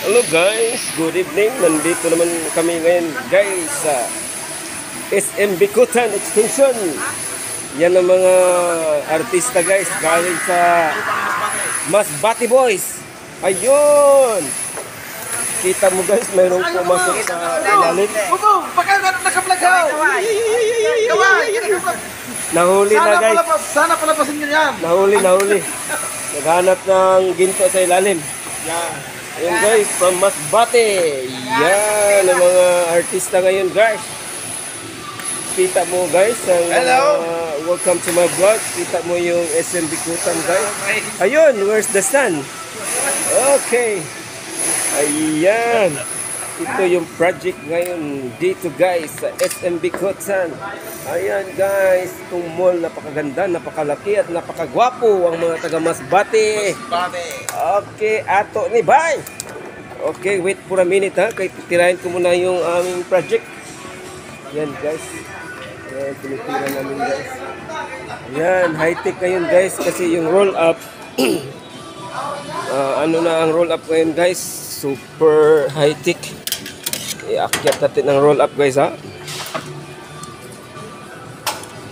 Hello guys, good evening. Nandito naman kami ngayon guys sa SM Bicutan Extension. Yan ang mga artista guys galing sa Masbate Boys. Ayun! Kita mo guys, mayroong pumasok sa ilalim. Nahuli na guys. Sana palapasin nyo yan. Nahuli. Naghanap ng ginto sa ilalim. Ayan guys, from Masbate. Yan ang mga artista ngayon guys. Kita mo guys, welcome to my vlog. Kita mo yung SM Bicutan guys. Ayun, where's the sun? Okay. Ayan. Ito yung project ngayon dito guys sa SM Bicutan. Ayan guys, itong mall napakaganda, napakalaki at napakagwapo ang mga taga Masbate. Okay, ato ni bye. Okay, wait for a minute ha. Kaya titirahin ko muna yung aming project. Ayan guys. Ayan, tinitira namin guys. Ayan, high-tech ngayon guys kasi yung roll up ano na ang roll up ngayon guys, super high-tech. Iakyat natin ang roll up guys ha.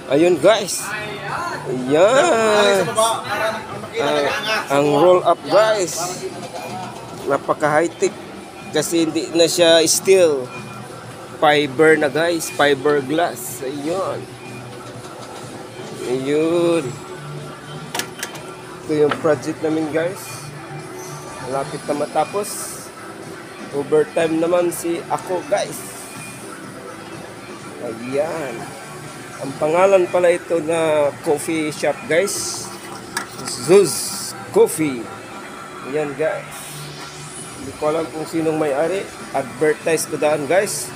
Ayun guys. Ayan. Ang roll up guys. Napaka high-tech kasi hindi na siya steel. Fiber na guys, fiberglass. Ayun. Ayun. Ito yung project namin guys. Malapit na matapos. Overtime naman si ako guys. Ayan. Ang pangalan pala ito na coffee shop guys. Zuz Coffee. Ayan guys. Hindi ko alam kung sinong may-ari. Advertise ko daan guys.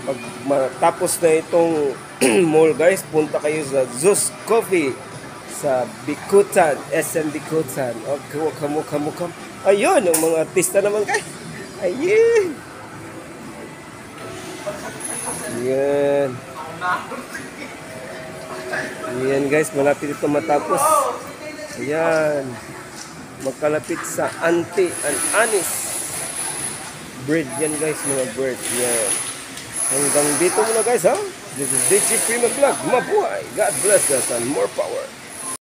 Pag matapos na itong mall guys, punta kayo sa Zuz Coffee sa Bicutan, SM Bicutan. Okay, welcome. Ayun, yung mga artista naman guys. Ayun. Ayan. Ayan guys, malapit ito matapos. Ayan. Magkalapit sa Auntie and Anis. Bread yan guys, mga bread. Ayan. Hanggang dito muna guys ha. This is DJ Prima Vlog. Mabuhay. God bless us and more power.